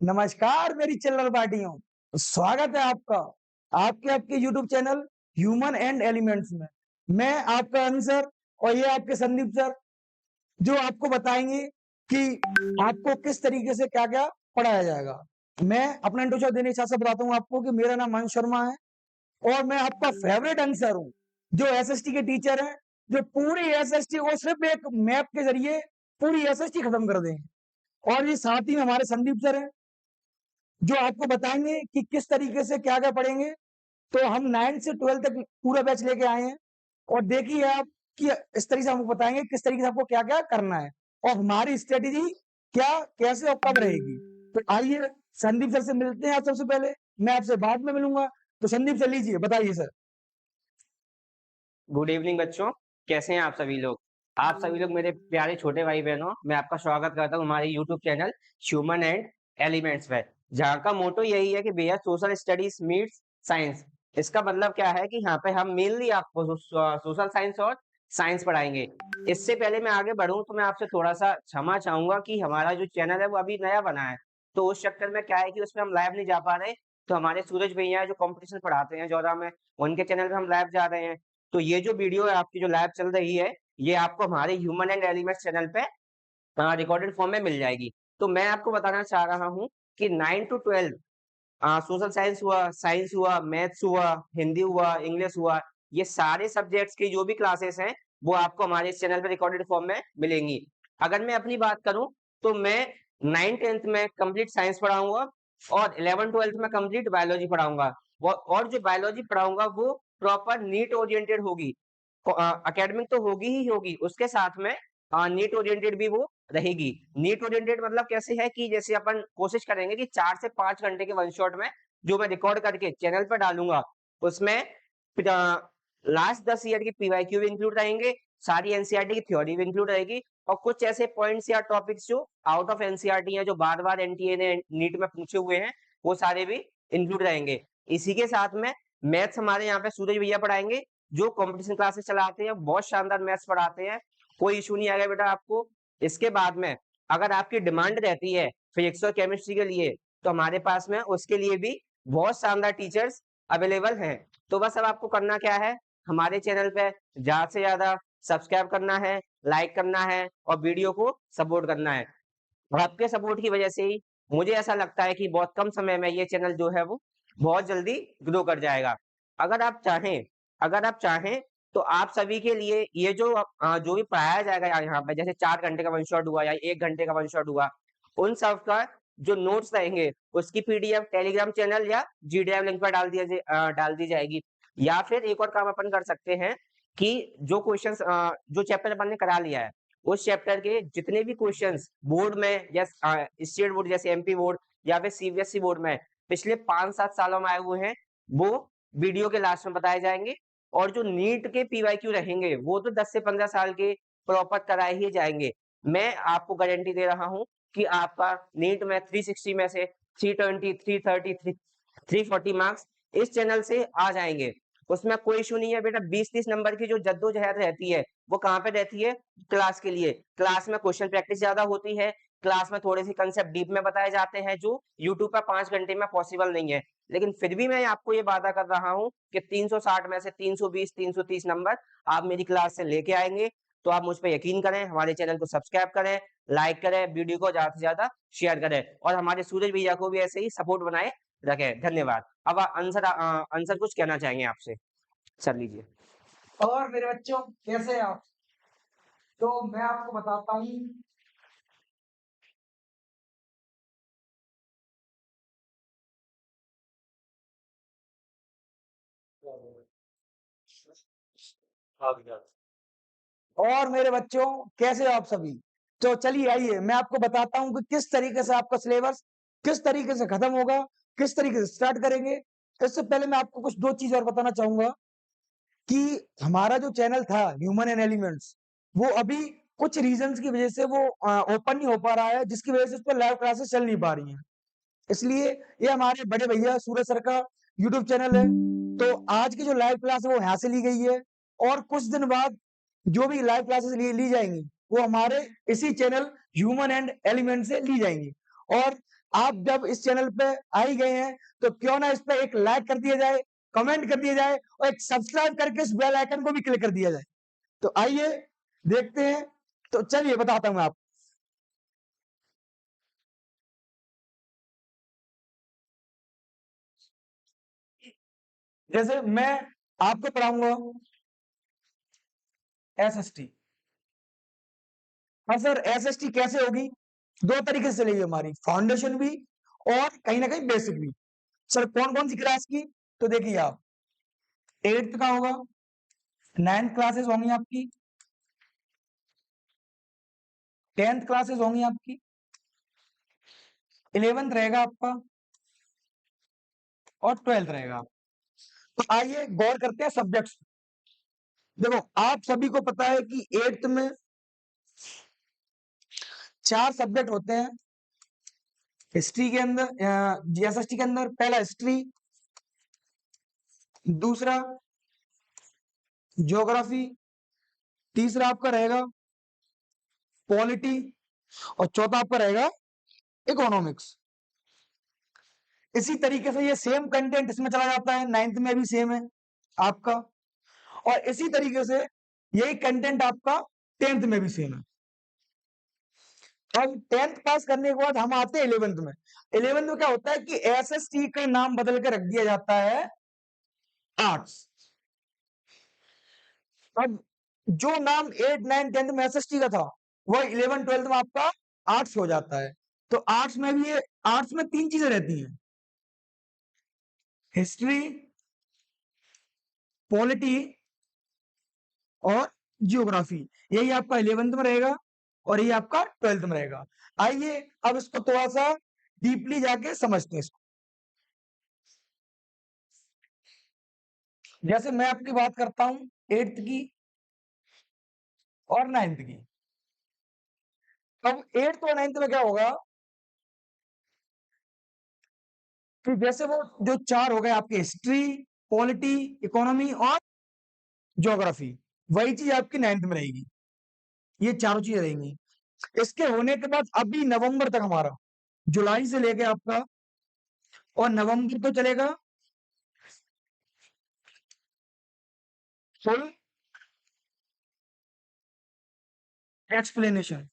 नमस्कार मेरी चिल्लर पार्टियों, स्वागत है आपका आपके YouTube channel human and elements में। मैं आपका आंसर और ये आपके संदीप सर जो आपको बताएंगे कि आपको किस तरीके से क्या-क्या पढ़ाया जाएगा। मैं अपना इंट्रोडक्शन देने के साथ-साथ बताता हूँ आपको कि मेरा नाम अंश शर्मा है और मैं आपका फेवरेट आंसर हूँ, जो एसएसटी के टीचर हैं, जो पूरी एसएसटी को सिर्फ एक मैप के ज़रिए पूरी एसएसटी खत्म कर देंगे। और ये साथ ही में हमारे संदीप सर हैं जो आपको बताएँगे कि किस तरीके से क्या-क्या पढ़ेंगे। तो हम 9th से 12th तक पूरा बैच लेके आए हैं और देखिए आप कि इस तरीके से हमको बताएँगे किस तरीके से आपको क्या-क्या करना है और हमारी स्ट्रैटेजी क्या, कैसे और कब रहेगी। तो आइए संदीप सर से मिलते हैं आज सबसे पहले, मैं आपसे बाद में मिलूँगा। तो संदीप सर लीजिए, बताइए सर। गुड इवनिंग बच्चों, कैसे हैं आप सभी लोग? आप सभी लोग मेरे प्यारे छोटे भाई-बहनों, मैं आपका स्वागत करता हूँ हमारे YouTube channel human and elements में, जहाँ का मोटो यही है कि भैया सोशल स्टडीज मीट्स साइंस। इसका मतलब क्या है कि यहाँ पे हम मेनली आपको सोशल साइंस और साइंस पढ़ाएँगे। इससे पहले मैं आगे बढ़ूँ तो मैं आपसे थोड़ा-सा क्षमा चाहूँगा कि हमारा जो चैनल है वो अभी नया बना है, तो उस चक्कर में क्या है कि उसमें हम लाइव नहीं जा पा रहे, तो हमारे सूरज भैया हैं जो कॉम्पिटिशन पढ़ाते हैं जोरा में, उनके चैनल पे हम लाइव जा रहे हैं। तो ये जो वीडियो है आपकी जो लाइव चल रही है, ये आपको हमारे ह्यूमन एंड एलिमेंट्स चैनल पे रिकॉर्डेड फॉर्म में मिल जाएगी। तो मैं आपको बताना चाह रहा हूँ कि 9 टू 12 सोशल साइंस हुआ, मैथ्स हुआ, हिंदी हुआ, इंग्लिश हुआ, ये सारे सब्जेक्ट्स की जो भी क्लासेस हैं, वो आपको हमारे इस चैनल पे रिकॉर्डेड फॉर्म में मिलेंगी। अगर मैं अपनी बात करूँ, तो मैं 9th-10th में कंप्लीट साइंस पढ़ाऊँगा और 11th-12th में कंप्लीट बायोलॉजी पढ़ाऊँगा। और जो बायोलॉजी पढ़ाऊँगा वो प्रॉपर नीट ओरिएंटेड होगी। एकेडमिक तो होगी ही होगी, उसके साथ में नीट ओरिएंटेड भी वो रहेगी। नीट ओरिएंटेड मतलब कैसे है कि जैसे अपन कोशिश करेंगे कि 4 से 5 घंटे के वन शॉट में जो मैं रिकॉर्ड करके चैनल पे डालूँगा, उसमें लास्ट 10 ईयर की पीवाईक्यू भी इंक्लूड रहेंगे, सारी एनसीईआरटी की थ्योरी भी इंक्लूड रहेगी और कुछ ऐसे पॉइंट्स या टॉपिक्स जो आउट ऑफ एनसीईआरटी हैं, जो बार-बार एनटीए ने नीट में पूछे हुए हैं, वो सारे भी इंक्लूड रहेंगे। इसी के साथ में मैथ्स हमारे यहाँ पे सूरज भैया पढ़ाएँगे, जो कॉम्पिटिशन क्लासेस चलाते हैं, बहुत शानदार मैथ्स पढ़ाते हैं, कोई इश्यू नहीं आएगा बेटा आपको। इसके बाद में अगर आपकी डिमांड रहती है फिजिक्स और केमिस्ट्री के लिए, तो हमारे पास में उसके लिए भी बहुत शानदार टीचर्स अवेलेबल हैं। तो बस अब आपको करना क्या है, हमारे चैनल पे ज़्यादा से ज़्यादा सब्सक्राइब करना है, लाइक करना है और वीडियो को सपोर्ट करना है। और आपके सपोर्ट की वजह से ही मुझे ऐसा लगता है कि बहुत कम समय में ये चैनल जो है वो बहुत जल्दी ग्रो कर जाएगा। अगर आप चाहें अगर आप चाहें तो आप सभी के लिए ये जो भी पढ़ाया जाएगा यहाँ पे जैसे 4 घंटे का वन शॉट हुआ या 1 घंटे का वन शॉट हुआ, उन सब का जो नोट्स रहेंगे उसकी पीडीएफ टेलीग्राम चैनल या जी ड्राइव लिंक पर डाल दी जाएगी। या फिर एक और काम अपन कर सकते हैं कि जो चैप्टर अपन ने करा लिया है उस चैप्टर के जितने भी क्वेश्चंस बोर्ड में या स्टेट बोर्ड जैसे एमपी बोर्ड या फिर सीबीएसई बोर्ड में पिछले 5-7 सालों में आए हुए हैं, वो वीडियो के लास्ट में बताए जाएँगे और जो नीट के पीवाईक्यू रहेंगे, वो तो 10 से 15 साल के प्रॉपर कराए ही जाएँगे। मैं आपको गारंटी दे रहा हूँ कि आपका नीट में 360 में से 320, 330, 340 मार्क्स इस चैनल से आ जाएँगे। उसमें कोई इश्यू नहीं है बेटा 20-30 नंबर की जो जद्दोजहद रहती है, वो कहाँ पे रहती है? क्लास के लिए। क्लास में क्वेश्चन प्रैक्टिस ज़्यादा होती है, क्लास में थोड़े-से कांसेप्ट डीप में बताए जाते हैं जो यूट्यूब पे 5 घंटे में पॉसिबल नहीं है। लेकिन फिर भी मैं आपको ये वादा कर रहा हूँ कि 360 में से 320, 330 नंबर आप मेरी क्लास से लेके आएँगे। तो आप मुझ पे यकीन करें, हमारे चैनल को सब्सक्राइब करें, लाइक करें, वीडियो को ज़्यादा से ज़्यादा शेयर करें और हमारे सूरज भैया को भी ऐसे ही सपोर्ट बनाए रखें। धन्यवाद। अब आंसर कुछ कहना चाहेंगे आपसे? सर लीजिए। और मेरे बच्चों कैसे हैं आप? तो मैं आपको बताता हूँ और मेरे बच्चों कैसे हो आप सभी? तो चलिए आइए मैं आपको बताता हूँ कि किस तरीके से आपका सिलेबस किस तरीके से खत्म होगा, किस तरीके से स्टार्ट करेंगे। इससे पहले मैं आपको कुछ 2 चीज़ और बताना चाहूँगा कि हमारा जो चैनल था ह्यूमन एंड एलिमेंट्स, वो अभी कुछ रीज़न्स की वज़ह से वो ओपन नहीं हो पा रहा है, जिसकी वज़ह से उस पे लाइव क्लासेस चल नहीं पा रही हैं। इसलिए ये हमारे बड़े भैया सूरज सर का यूट्यूब चैनल है। तो आज की जो लाइव क्लास है वो यहाँ से ली गई है और कुछ दिन बाद जो भी लाइव क्लासेस ली ली जाएँगी, वो हमारे इसी चैनल ह्यूमन एंड एलिमेंट से ली जाएँगी। और आप जब इस चैनल पे आ ही गए हैं तो क्यों ना इस पे एक लाइक कर दिया जाए, कमेंट कर दिया जाए और एक सब्सक्राइब करके इस बेल आइकन को भी क्लिक कर दिया जाए। तो आइए देखते हैं। तो चलिए बताता हूं मैं आपको। जैसे मैं आपको पढ़ाऊंगा एसएसटी। हाँ सर, एसएसटी कैसे होगी? दो तरीके से चलेगी हमारी, फाउंडेशन भी और कहीं ना कहीं बेसिक भी। सर कौन कौन सी क्लास की? तो देखिए आप, 8th का होगा, 9th क्लासेस होंगी आपकी, 10th क्लासेस होंगी आपकी, 11th रहेगा आपका और 12th रहेगा। तो आइए गौर करते हैं सब्जेक्ट्स। देखो आप सभी को पता है कि 8th में 4 सब्जेक्ट होते हैं। हिस्ट्री के अंदर, एसएसटी के अंदर पहला हिस्ट्री, दूसरा ज्योग्राफी, तीसरा आपका रहेगा पॉलिटी और चौथा आपका रहेगा इकोनॉमिक्स। इसी तरीके से ये सेम कंटेंट इसमें चला जाता है, 9th में भी सेम है आपका, और इसी तरीके से यही कंटेंट आपका 10th में भी सेम है। अब 10th पास करने के बाद हम आते हैं 11th में। 11th में क्या होता है कि एसएसटी का नाम बदल के रख दिया जाता है आर्ट्स। अब जो नाम 8, 9, 10th में एसएसटी का था वह 11, 12th में आपका आर्ट्स हो जाता है। तो आर्ट्स में भी, ये आर्ट्स में 3 चीजें रहती हैं, हिस्ट्री, पॉलिटी और जियोग्राफी। यही आपका 11th में रहेगा और यही आपका 12th में रहेगा। आइए अब इसको थोड़ा सा डीपली जाके समझते हैं इसको। जैसे मैं आपकी बात करता हूं 8th की और 9th की। अब 8th और 9th में क्या होगा कि जैसे वो जो 4 हो गए आपके, हिस्ट्री, पॉलिटी, इकोनॉमी और ज्योग्राफी, वही चीज आपकी 9th में रहेगी। ये चारों चीजें रहेंगी। इसके होने के बाद अभी नवंबर तक हमारा, जुलाई से लेके आपका और नवंबर तो चलेगा फुल एक्सप्लेनेशन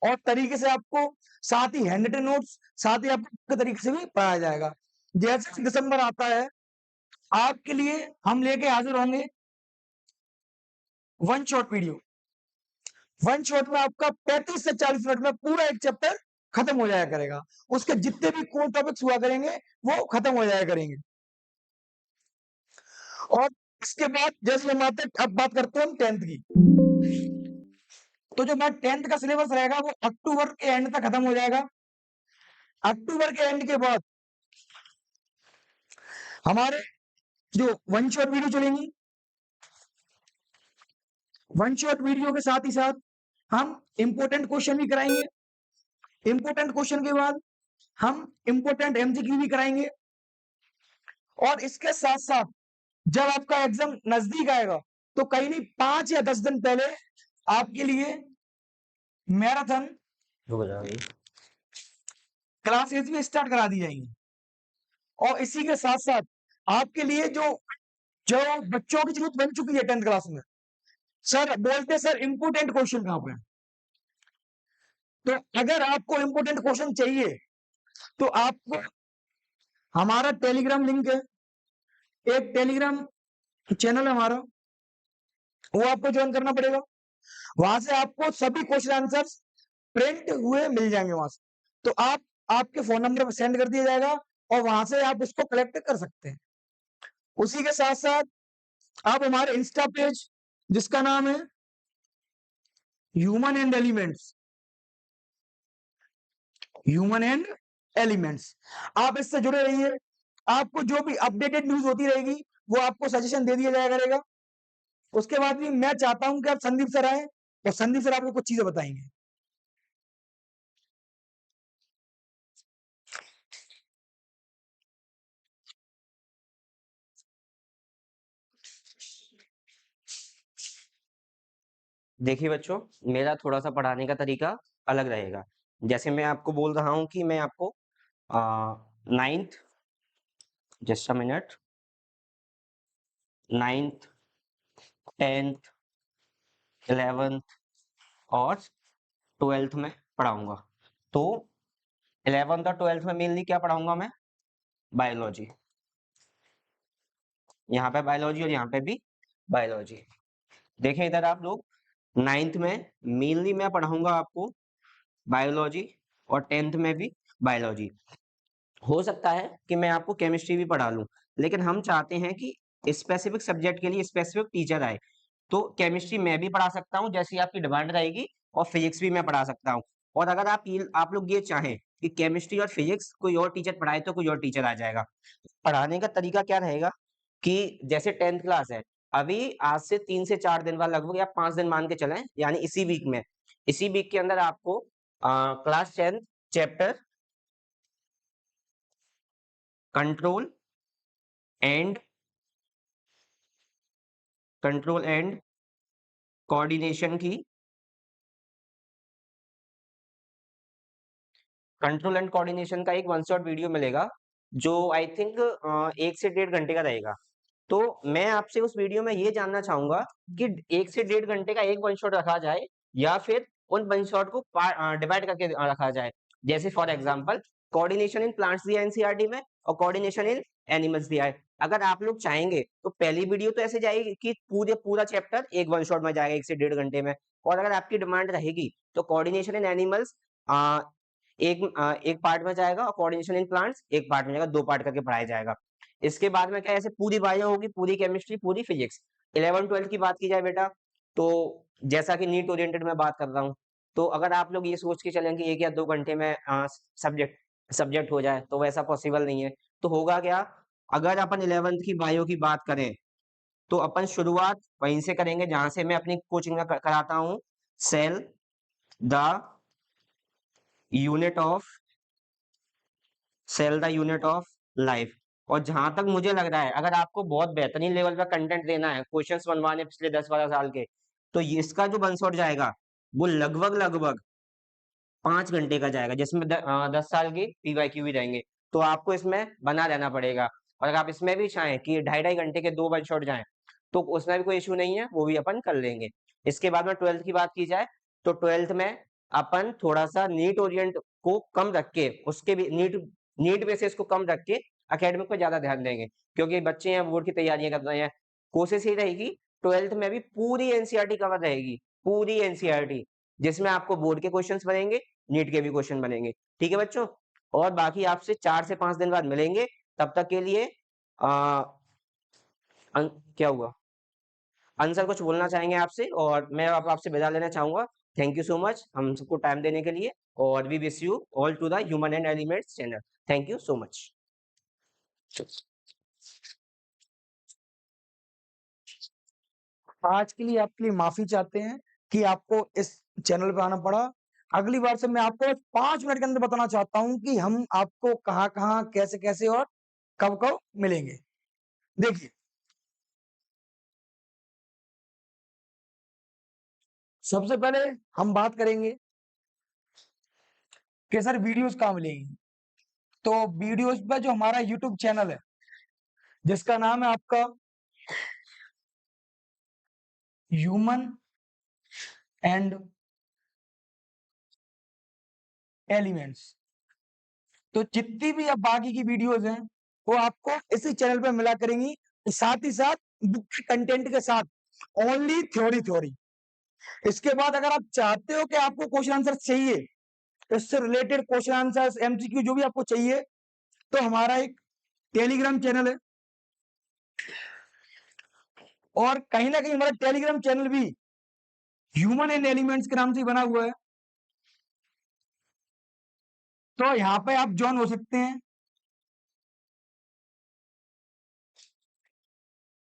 और तरीके से आपको, साथ ही हैंड रिटन नोट्स, साथ ही आपको तरीके से भी पढ़ाया जाएगा। जैसे दिसंबर आता है आपके लिए हम लेके हाजिर होंगे one shot video. One shot में आपका 35 से 40 मिनट में पूरा एक चैप्टर खत्म हो जाया करेगा। उसके जितने भी कोर टॉपिक्स हुआ करेंगे वो खत्म हो जाया करेंगे। और इसके बाद जैसे हम आते हैं, अब बात करते हैं हम 10th की। तो जो हमारा 10th का सिलेबस रहेगा वो अक्टूबर के एंड तक खत्म हो जाएगा। अक्टूबर के एंड के बाद हमारे जो वन शॉट वीडियो चलेंगी, वन शॉट वीडियो के साथ ही साथ हम इंपोर्टेंट क्वेश्चन भी कराएंगे। इंपोर्टेंट क्वेश्चन के बाद हम इंपोर्टेंट एमसीक्यू भी कराएंगे। और इसके साथ साथ जब आपका एग्जाम नजदीक आएगा तो कहीं नहीं 5 या 10 दिन पहले आपके लिए मैराथन क्लासेस भी स्टार्ट करा दी जाएंगी। और इसी के साथ साथ आपके लिए जो जो बच्चों की जरूरत बन चुकी है 10th क्लास में, सर बोलते सर इंपोर्टेंट क्वेश्चन कहां पे है? तो अगर आपको इंपोर्टेंट क्वेश्चन चाहिए तो आपको हमारा टेलीग्राम लिंक है, एक टेलीग्राम चैनल है हमारा, वो आपको ज्वाइन करना पड़ेगा। वहां से आपको सभी क्वेश्चन आंसर्स प्रिंट हुए मिल जाएंगे वहां से। तो आप, आपके फोन नंबर पर सेंड कर दिया जाएगा और वहां से आप उसको कलेक्ट कर सकते हैं। उसी के साथ साथ आप हमारे इंस्टा पेज, जिसका नाम है human and elements, human and elements, आप इससे जुड़े रहिए। आपको जो भी अपडेटेड न्यूज होती रहेगी वो आपको सजेशन दे दिया जाया करेगा। उसके बाद भी मैं चाहता हूं कि आप संदीप सर आए और संदीप सर आपको कुछ चीजें बताएंगे। देखिए बच्चों, मेरा थोड़ा-सा पढ़ाने का तरीका अलग रहेगा। जैसे मैं आपको बोल रहा हूँ कि मैं आपको 9th, just a minute, 9th, 10th, 11th और 12th में पढ़ाऊंगा। तो 11th और 12th में मेनली क्या पढ़ाऊंगा मैं? बायोलॉजी। यहाँ पे बायोलॉजी और यहाँ पे भी बायोलॉजी। देखें इधर आप लोग, 9th में मेनली मैं पढ़ाऊंगा आपको बायोलॉजी और 10th में भी बायोलॉजी। हो सकता है कि मैं आपको केमिस्ट्री भी पढ़ा लूं, लेकिन हम चाहते हैं कि स्पेसिफिक सब्जेक्ट के लिए स्पेसिफिक टीचर आए। तो केमिस्ट्री मैं भी पढ़ा सकता हूं जैसी आपकी डिमांड रहेगी, और फिजिक्स भी मैं पढ़ा सकता हूं। और अगर आप लोग ये चाहें कि केमिस्ट्री और फिजिक्स कोई और टीचर पढ़ाए तो कोई और टीचर आ जाएगा। पढ़ाने का तरीका क्या रहेगा कि जैसे 10th क्लास है, अभी आज से 3 से 4 दिन बाद लगभग, या 5 दिन मान के चलें, यानी इसी वीक के अंदर आपको class 10th chapter control and coordination की कंट्रोल एंड कोऑर्डिनेशन का एक वन शॉट वीडियो मिलेगा, जो आई थिंक 1 से 1.5 घंटे का रहेगा। तो मैं आपसे उस वीडियो में ये जानना चाहूंगा कि 1 से 1.5 घंटे का एक वन शॉट रखा जाए, या फिर उन वन शॉट को डिवाइड करके रखा जाए। जैसे for example, coordination in plants दिया एनसीईआरटी में, और कोऑर्डिनेशन इन एनिमल्स दिया है। अगर आप लोग चाहेंगे तो पहली वीडियो तो ऐसे जाएगी कि पूरा चैप्टर एक वन शॉट में जाएगा 1 से 1.5 घंटे में। और अगर आपकी डिमांड रहेगी तो कोऑर्डिनेशन इन एनिमल्स एक पार्ट में जाएगा, और कोऑर्डिनेशन इन प्लांट्स एक पार्ट में जाएगा, 2 पार्ट करके पढ़ाया जाएगा। इसके बाद में क्या, ऐसे पूरी बायो होगी, पूरी केमिस्ट्री, पूरी फिजिक्स। 11th 12th की बात की जाए बेटा, तो जैसा कि नीट ओरिएंटेड में बात कर रहा हूँ, तो अगर आप लोग ये सोच के चलें कि 1 या 2 घंटे में सब्जेक्ट सब्जेक्ट हो जाए, तो वैसा पॉसिबल नहीं है। तो होगा क्या, अगर अपन 11th की बायो की बात करें, तो अपन शुरुआत वहीं से करेंगे जहां से मैं अपनी कोचिंग में कराता हूँ। Cell the unit of cell the unit of life. और जहां तक मुझे लग रहा है, अगर आपको बहुत बेहतरीन लेवल का कंटेंट देना है, क्वेश्चंस बनवाने पिछले 10-12 साल के, तो इसका जो वन शॉट जाएगा वो लगभग 5 घंटे का जाएगा, जिसमें 10 साल की पीवाईक्यू भी रहेंगे। तो आपको इसमें बना रहना पड़ेगा। और अगर आप इसमें भी चाहें कि 2.5-2.5 घंटे के 2 वन शॉट जाएं, तो उसमें भी कोई इशू नहीं है, वो भी अपन कर लेंगे। इसके बाद में 12th की बात की जाए, तो 12th में अपन थोड़ा सा नीट ओरिएंट को कम रख के, उसके भी नीट नीट बेसिस को कम रख के एकेडमिक पे ज्यादा ध्यान देंगे, क्योंकि बच्चे हैं बोर्ड की तैयारियां कर रहे हैं। कोशिश ही रहेगी 12th में भी पूरी एनसीईआरटी कवर रहेगी, पूरी एनसीईआरटी, जिसमें आपको बोर्ड के क्वेश्चंस बनेंगे, नीट के भी क्वेश्चन बनेंगे। ठीक है बच्चों, और बाकी आपसे 4 से 5 दिन बाद मिलेंगे। तब तक के लिए आ, क्या हुआ, अंसर कुछ बोलना चाहेंगे आपसे, और मैं अब आपसे विदा लेना चाहूंगा। थैंक यू सो मच हम सबको टाइम देने के लिए, और we wish you all to the human and elements channel. Thank you so much. आज के लिए आपके लिए माफी चाहते हैं कि आपको इस चैनल पे आना पड़ा। अगली बार से मैं आपको 5 मिनट के अंदर बताना चाहता हूँ कि हम आपको कहाँ-कहाँ, कैसे-कैसे और कब-कब मिलेंगे। देखिए, सबसे पहले हम बात करेंगे कि सर वीडियोस कहाँ मिलेंगी। तो वीडियोस पे जो हमारा यूट्यूब चैनल है, जिसका नाम है आपका ह्यूमन एंड एलिमेंट्स। तो जितनी भी अब बाकी की वीडियोस हैं, वो आपको इसी चैनल पे मिला करेंगी, साथ ही साथ बुक के कंटेंट के साथ, ओनली थ्योरी। इसके बाद अगर आप चाहते हो कि आपको क्वेश्चन आंसर चाहिए, इससे रिलेटेड क्वेश्चन आंसर्स, एमसीक्यू जो भी आपको चाहिए, तो हमारा एक टेलीग्राम चैनल है, और कहीं ना कहीं हमारा टेलीग्राम चैनल भी ह्यूमन एंड एलिमेंट्स के नाम से बना हुआ है। तो यहाँ पे आप ज्वाइन हो सकते हैं।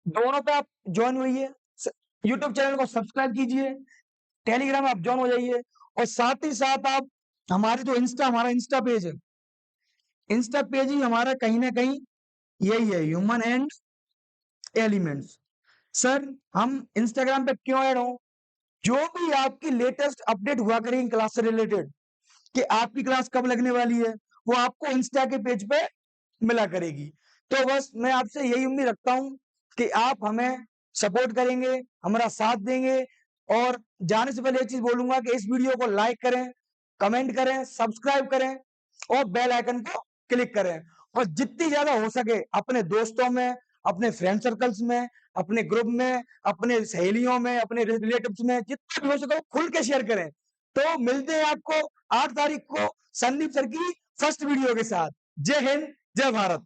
दोनों पे आप ज्वाइन होइए, यूट्यूब चैनल को सब्सक्राइब कीजिए, टेलीग्राम आप ज्वाइन हो जाइए, और साथ ही साथ आप हमारे जो हमारा इंस्टा पेज है, इंस्टा पेज ही हमारा कहीं ना कहीं यही है, ह्यूमन एंड एलिमेंट्स। सर, हम इंस्टाग्राम पे क्यों ऐड हो? जो भी आपकी लेटेस्ट अपडेट हुआ करेंगे क्लास से रिलेटेड, कि आपकी क्लास कब लगने वाली है, वो आपको इंस्टा के पेज पे मिला करेगी। तो बस मैं आपसे यही उम्मीद रखता हूँ कि आप हमें सपोर्ट करेंगे, हमारा साथ देंगे और जाने से पहले एक चीज़ बोलूँगा कि इस वीडियो को लाइक करें, कमेंट करें, सब्सक्राइब करें और बेल आइकन को क्लिक करें और जितनी ज़्यादा हो सके अपने दोस्तों में, अपने फ्रेंड सर्कल्स में, अपने ग्रुप में, अपने सहेलियों में, अपने रिलेटिव्स में जितना भी हो सके वो खुल के शेयर करें। तो मिलते हैं आपको 8 तारीख को संदीप सर की फर्स्ट वीडियो के साथ। जय हिंद, जय भारत।